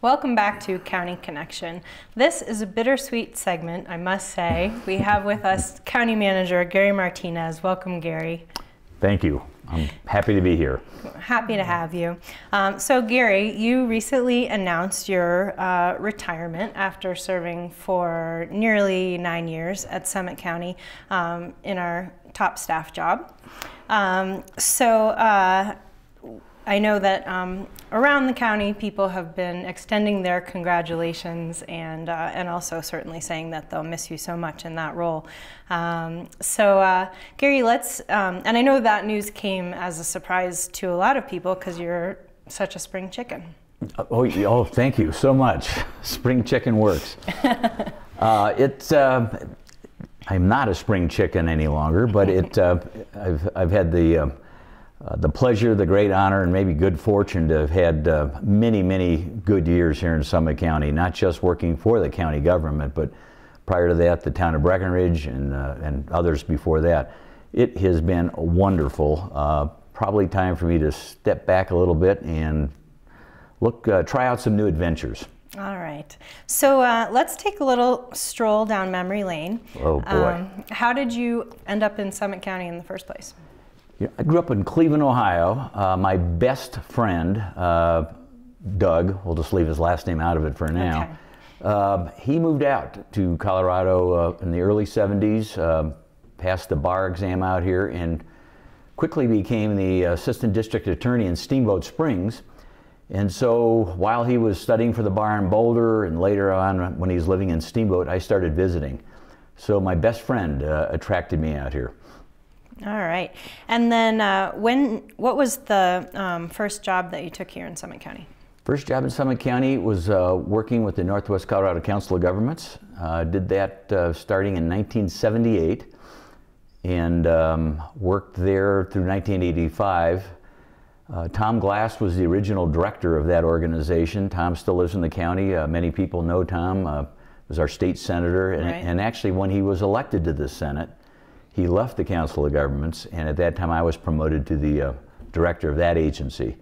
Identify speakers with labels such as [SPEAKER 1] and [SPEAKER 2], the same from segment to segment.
[SPEAKER 1] Welcome back to County Connection. This is a bittersweet segment, I must say. We have with us County Manager Gary Martinez. Welcome, Gary.
[SPEAKER 2] Thank you. I'm happy to be here.
[SPEAKER 1] Happy to have you. So Gary, you recently announced your retirement after serving for nearly 9 years at Summit County in our top staff job. I know that around the county, people have been extending their congratulations and also certainly saying that they'll miss you so much in that role. Gary, and I know that news came as a surprise to a lot of people because you're such a spring chicken.
[SPEAKER 2] Oh, thank you so much. Spring chicken works. I'm not a spring chicken any longer, but I've had the pleasure, the great honor, and maybe good fortune to have had many, many good years here in Summit County, not just working for the county government, but prior to that, the town of Breckenridge and others before that. It has been wonderful. Probably time for me to step back a little bit and try out some new adventures.
[SPEAKER 1] All right. So let's take a little stroll down memory lane.
[SPEAKER 2] Oh, boy.
[SPEAKER 1] How did you end up in Summit County in the first place?
[SPEAKER 2] Yeah, I grew up in Cleveland, Ohio. My best friend, Doug, we'll just leave his last name out of it for now. Okay. He moved out to Colorado in the early 70s, passed the bar exam out here, and quickly became the assistant district attorney in Steamboat Springs. And so while he was studying for the bar in Boulder, and later on when he was living in Steamboat, I started visiting. So my best friend attracted me out here.
[SPEAKER 1] All right. And then what was the first job that you took here in Summit County?
[SPEAKER 2] First job in Summit County was working with the Northwest Colorado Council of Governments. Did that starting in 1978 and worked there through 1985. Tom Glass was the original director of that organization. Tom still lives in the county. Many people know Tom. Was our state senator. And actually when he was elected to the Senate, he left the Council of Governments, and at that time I was promoted to the director of that agency,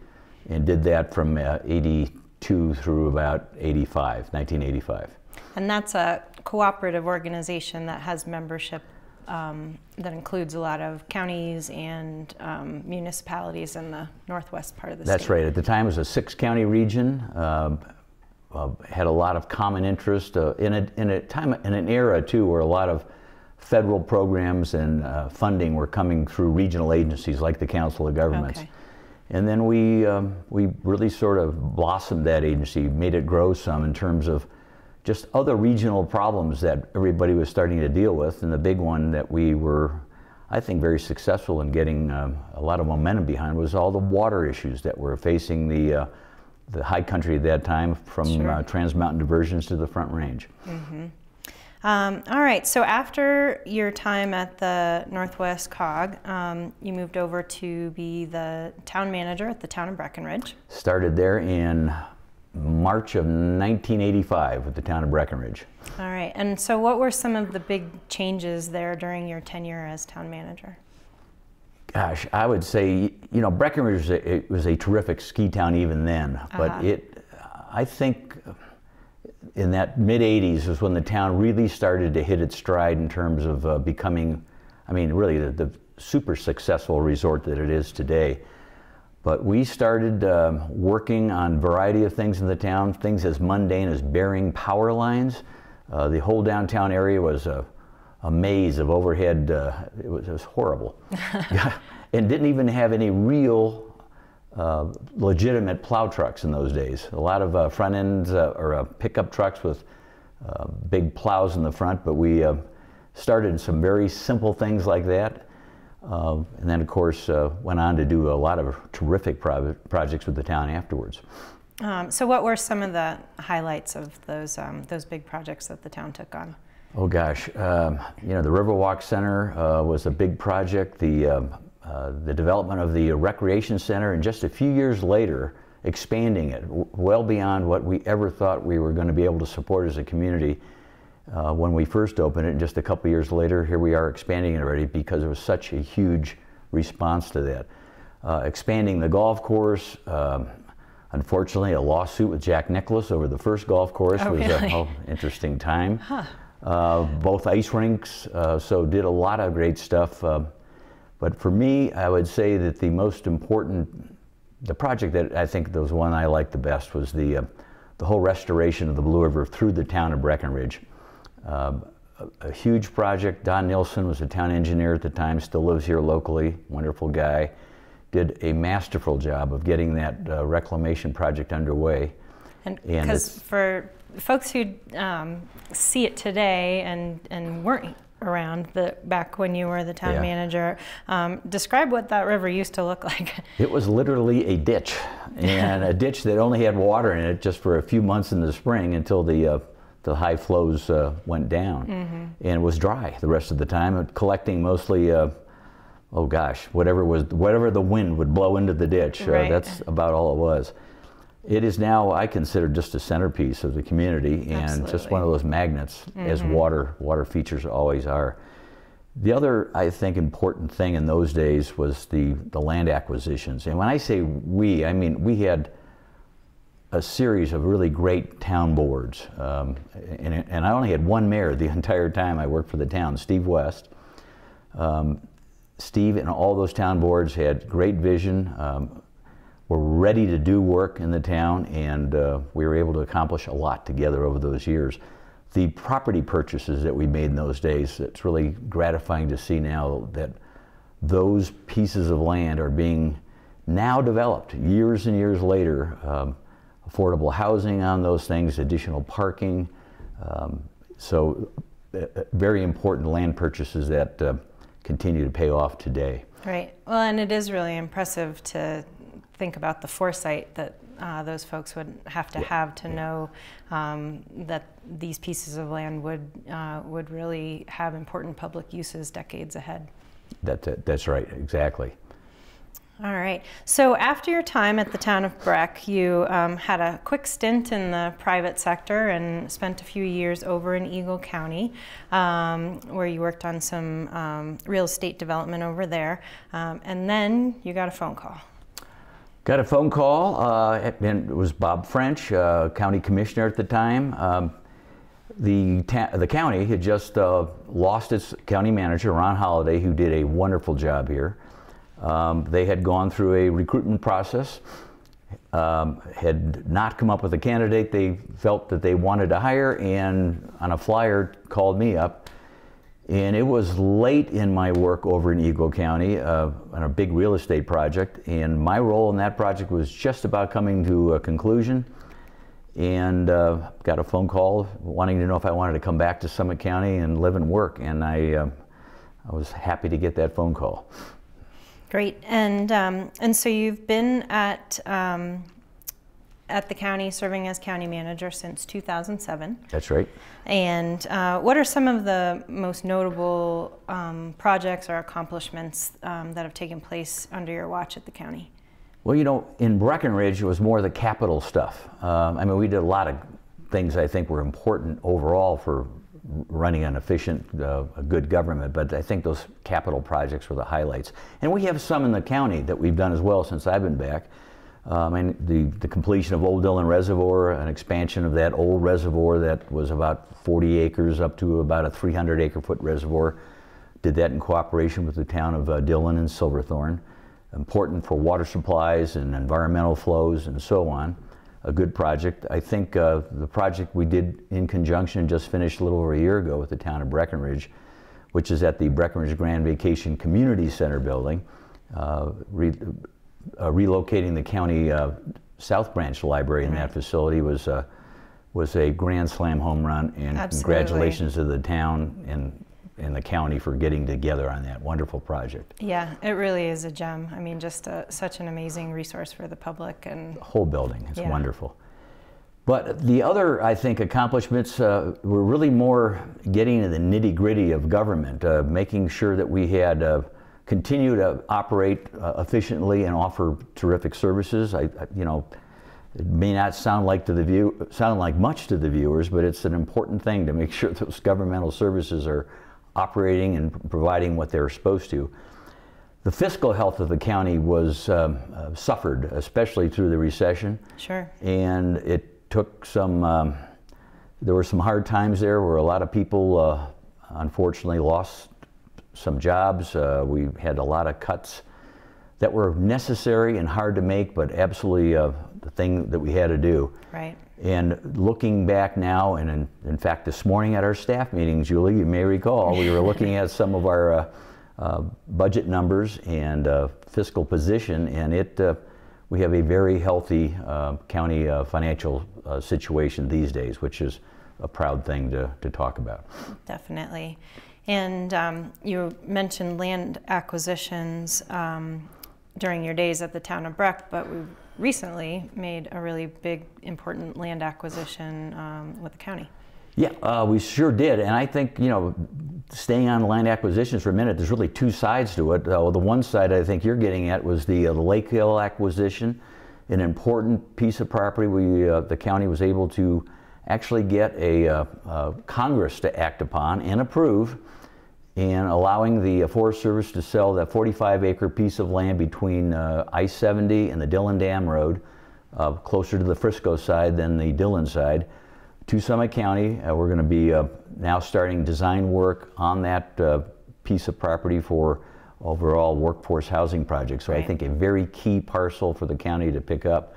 [SPEAKER 2] and did that from 82 through about 1985.
[SPEAKER 1] And that's a cooperative organization that has membership that includes a lot of counties and municipalities in the northwest part of the state.
[SPEAKER 2] That's right. At the time it was a 6-county region, had a lot of common interest in an era too where a lot of federal programs and funding were coming through regional agencies like the Council of Governments. Okay. And then we really sort of blossomed that agency, made it grow some in terms of just other regional problems that everybody was starting to deal with. And the big one that we were, I think, very successful in getting a lot of momentum behind was all the water issues that were facing the high country at that time, from Trans Mountain diversions to the Front Range. Mm-hmm.
[SPEAKER 1] All right, so after your time at the Northwest COG, you moved over to be the town manager at the town of Breckenridge.
[SPEAKER 2] Started there in March of 1985 with the town of Breckenridge.
[SPEAKER 1] All right, and so what were some of the big changes there during your tenure as town manager?
[SPEAKER 2] Gosh, I would say, you know, Breckenridge was a terrific ski town even then, but I think in that mid-'80s was when the town really started to hit its stride in terms of becoming, I mean, really the super successful resort that it is today. But we started working on a variety of things in the town, things as mundane as burying power lines. The whole downtown area was a maze of overhead, it was horrible. And didn't even have any real legitimate plow trucks in those days. A lot of front ends or pickup trucks with big plows in the front, but we started some very simple things like that. And then of course went on to do a lot of terrific projects with the town afterwards.
[SPEAKER 1] So what were some of the highlights of those big projects that the town took on?
[SPEAKER 2] Oh gosh, you know, the Riverwalk Center was a big project. The development of the recreation center, and just a few years later expanding it well beyond what we ever thought we were going to be able to support as a community when we first opened it. And just a couple years later, here we are expanding it already because there was such a huge response to that. Expanding the golf course, Unfortunately, a lawsuit with Jack Nicklaus over the first golf course was
[SPEAKER 1] really?
[SPEAKER 2] an interesting time. Both ice rinks, so did a lot of great stuff. But for me, I would say that the most important, the project that I think was one I liked the best was the whole restoration of the Blue River through the town of Breckenridge. A huge project. Don Nilsson was a town engineer at the time, still lives here locally, wonderful guy. Did a masterful job of getting that reclamation project underway.
[SPEAKER 1] And because for folks who see it today and weren't around back when you were the town manager, describe what that river used to look like.
[SPEAKER 2] It was literally a ditch, and a ditch that only had water in it just for a few months in the spring until the high flows went down, and was dry the rest of the time, collecting mostly oh gosh, whatever the wind would blow into the ditch.
[SPEAKER 1] Right.
[SPEAKER 2] That's about all it was. It is now, I consider, just a centerpiece of the community, and just one of those magnets, as water features always are. The other, I think, important thing in those days was the land acquisitions. And when I say we, I mean we had a series of really great town boards. And I only had one mayor the entire time I worked for the town, Steve West. Steve and all those town boards had great vision, were ready to do work in the town, and we were able to accomplish a lot together over those years. The property purchases that we made in those days, it's really gratifying to see now that those pieces of land are being now developed years and years later. Affordable housing on those things, additional parking. So very important land purchases that continue to pay off today.
[SPEAKER 1] Right. Well, and it is really impressive to think about the foresight that those folks would have to know that these pieces of land would really have important public uses decades ahead.
[SPEAKER 2] That's right, exactly.
[SPEAKER 1] All right. So after your time at the town of Breck, you had a quick stint in the private sector and spent a few years over in Eagle County, where you worked on some real estate development over there. And then you got a phone call.
[SPEAKER 2] Got a phone call, and it was Bob French, county commissioner at the time. The county had just lost its county manager, Ron Holliday, who did a wonderful job here. They had gone through a recruitment process, had not come up with a candidate they felt that they wanted to hire, and on a flyer called me up. And it was late in my work over in Eagle County on a big real estate project, and my role in that project was just about coming to a conclusion, and got a phone call wanting to know if I wanted to come back to Summit County and live and work, and I was happy to get that phone call.
[SPEAKER 1] Great. And so you've been at the county, serving as county manager since 2007.
[SPEAKER 2] That's right.
[SPEAKER 1] And what are some of the most notable projects or accomplishments that have taken place under your watch at the county?
[SPEAKER 2] Well, you know, in Breckenridge, it was more the capital stuff. I mean, we did a lot of things I think were important overall for running an efficient, a good government, but I think those capital projects were the highlights. And we have some in the county that we've done as well since I've been back. And the completion of Old Dillon Reservoir, an expansion of that old reservoir that was about 40 acres up to about a 300 acre foot reservoir. Did that in cooperation with the town of Dillon and Silverthorne. Important for water supplies and environmental flows and so on. A good project. I think the project we did in conjunction just finished a little over a year ago with the town of Breckenridge, which is at the Breckenridge Grand Vacation Community Center building, relocating the county South Branch Library in that facility was a grand slam home run, and congratulations to the town and the county for getting together on that wonderful project.
[SPEAKER 1] Yeah, it really is a gem. I mean, just such an amazing resource for the public. And
[SPEAKER 2] the whole building, it's wonderful. But the other, I think, accomplishments were really more getting into the nitty-gritty of government, making sure that we had continue to operate efficiently and offer terrific services. You know, it may not sound like much to the viewers, but it's an important thing to make sure those governmental services are operating and providing what they're supposed to. The fiscal health of the county was suffered, especially through the recession.
[SPEAKER 1] Sure.
[SPEAKER 2] And it took some, there were some hard times there where a lot of people unfortunately lost some jobs. We had a lot of cuts that were necessary and hard to make, but absolutely the thing that we had to do.
[SPEAKER 1] Right.
[SPEAKER 2] And looking back now, and in fact this morning at our staff meeting, Julie, you may recall, we were looking at some of our budget numbers and fiscal position, and we have a very healthy county financial situation these days, which is a proud thing to talk about.
[SPEAKER 1] Definitely. And you mentioned land acquisitions during your days at the town of Breck, but we recently made a really big, important land acquisition with the county.
[SPEAKER 2] Yeah, we sure did, and I think, you know, staying on land acquisitions for a minute, there's really two sides to it. The one side I think you're getting at was the Lake Hill acquisition, an important piece of property. The county was able to actually get a Congress to act upon and approve, and allowing the Forest Service to sell that 45-acre piece of land between I-70 and the Dillon Dam Road, closer to the Frisco side than the Dillon side, to Summit County. We're going to be now starting design work on that piece of property for overall workforce housing projects. So right. I think a very key parcel for the county to pick up.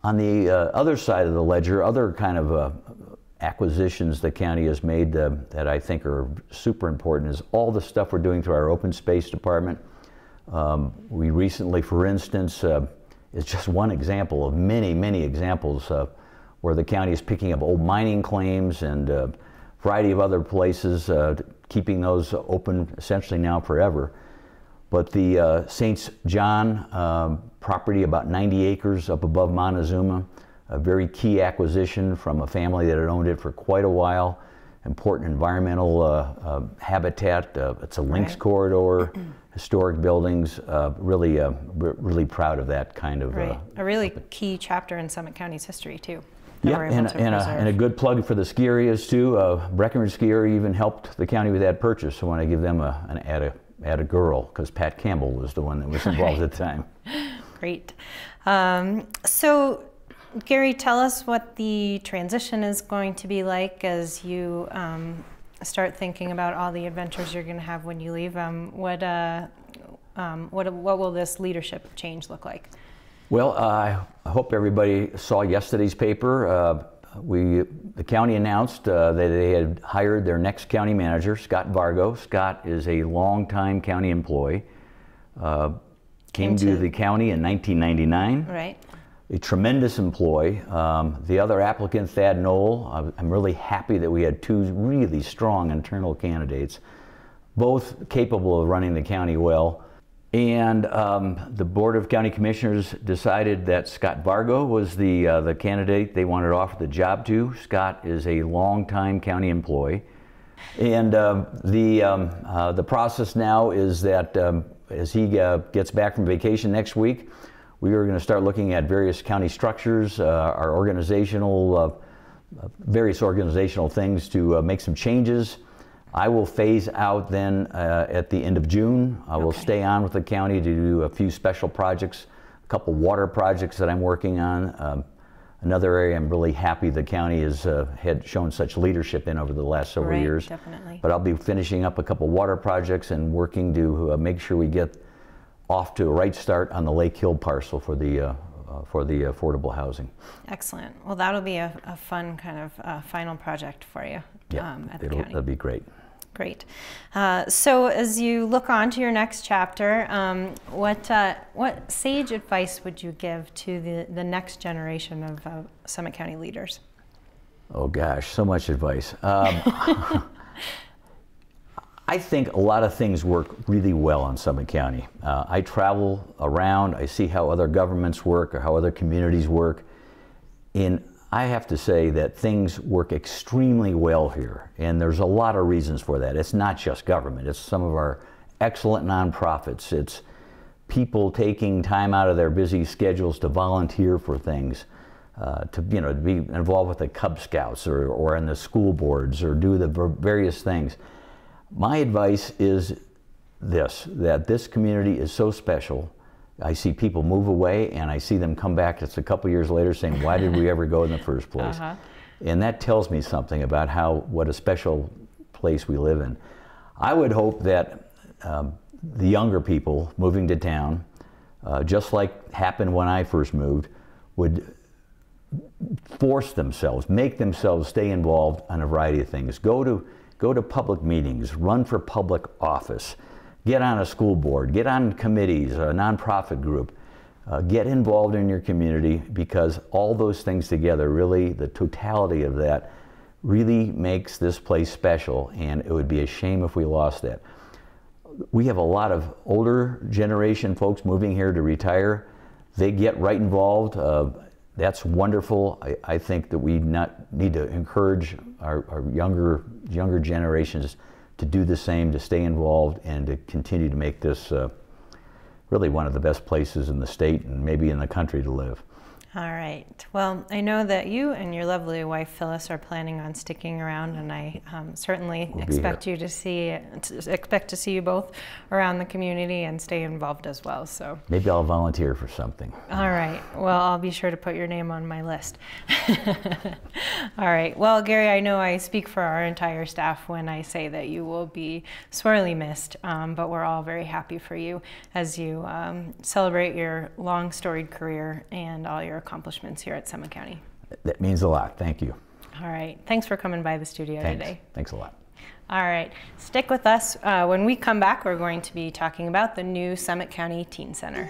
[SPEAKER 2] On the other side of the ledger, other kind of acquisitions the county has made that I think are super important is all the stuff we're doing through our open space department. We recently, for instance, it's just one example of many, many examples where the county is picking up old mining claims and a variety of other places, keeping those open essentially now forever. But the St. John property, about 90 acres up above Montezuma, a very key acquisition from a family that had owned it for quite a while. Important environmental habitat. It's a links
[SPEAKER 1] right.
[SPEAKER 2] corridor, historic buildings. Really proud of that kind of.
[SPEAKER 1] Right. A really key chapter in Summit County's history too.
[SPEAKER 2] Yeah, and a good plug for the ski areas too. Breckenridge Ski Area even helped the county with that purchase. So I want to give them an add a girl, because Pat Campbell was the one that was involved at the time.
[SPEAKER 1] Great. So Gary, tell us what the transition is going to be like as you start thinking about all the adventures you're going to have when you leave. What will this leadership change look like?
[SPEAKER 2] Well, I hope everybody saw yesterday's paper. The county announced that they had hired their next county manager, Scott Vargo. Scott is a longtime county employee. Came to the county in 1999.
[SPEAKER 1] Right.
[SPEAKER 2] A tremendous employee. The other applicant, Thad Knoll, I'm really happy that we had two really strong internal candidates, both capable of running the county well. And the Board of County Commissioners decided that Scott Vargo was the candidate they wanted to offer the job to. Scott is a longtime county employee. And the process now is that as he gets back from vacation next week, we are going to start looking at various county structures, our various organizational things to make some changes. I will phase out then at the end of June. I will stay on with the county to do a few special projects, a couple water projects that I'm working on. Another area I'm really happy the county has had shown such leadership in over the last several years.
[SPEAKER 1] Definitely.
[SPEAKER 2] But I'll be finishing up a couple water projects and working to make sure we get off to a right start on the Lake Hill parcel for the affordable housing.
[SPEAKER 1] Excellent. Well, that'll be a fun kind of final project for you at the county.
[SPEAKER 2] That'll be great.
[SPEAKER 1] Great. So as you look on to your next chapter, what sage advice would you give to the next generation of Summit County leaders?
[SPEAKER 2] Oh gosh, so much advice. I think a lot of things work really well in Summit County. I travel around, I see how other governments work or how other communities work, and I have to say that things work extremely well here, and there's a lot of reasons for that. It's not just government, it's some of our excellent nonprofits, it's people taking time out of their busy schedules to volunteer for things, to be involved with the Cub Scouts or in the school boards or do the various things. My advice is that this community is so special. I see people move away and I see them come back just a couple years later saying, why did we ever go in the first place? And that tells me something about what a special place we live in. I would hope that the younger people moving to town, just like happened when I first moved, would force themselves, make themselves stay involved on a variety of things. Go to public meetings, run for public office, get on a school board, get on committees, a nonprofit group, get involved in your community, because all those things together, really, the totality of that really makes this place special, and it would be a shame if we lost that. We have a lot of older generation folks moving here to retire. They get right involved. That's wonderful. I think that we need to encourage our younger generations to do the same, to stay involved, and to continue to make this really one of the best places in the state and maybe in the country to live.
[SPEAKER 1] All right. Well, I know that you and your lovely wife Phyllis are planning on sticking around, and I certainly expect to see you both around the community and stay involved as well. So
[SPEAKER 2] maybe I'll volunteer for something.
[SPEAKER 1] All right. Well, I'll be sure to put your name on my list. All right. Well, Gary, I know I speak for our entire staff when I say that you will be sorely missed, but we're all very happy for you as you celebrate your long, storied career and all your accomplishments here at Summit County.
[SPEAKER 2] That means a lot. Thank you.
[SPEAKER 1] All right. Thanks for coming by the studio today.
[SPEAKER 2] Thanks a lot.
[SPEAKER 1] All right. Stick with us. When we come back, we're going to be talking about the new Summit County Teen Center.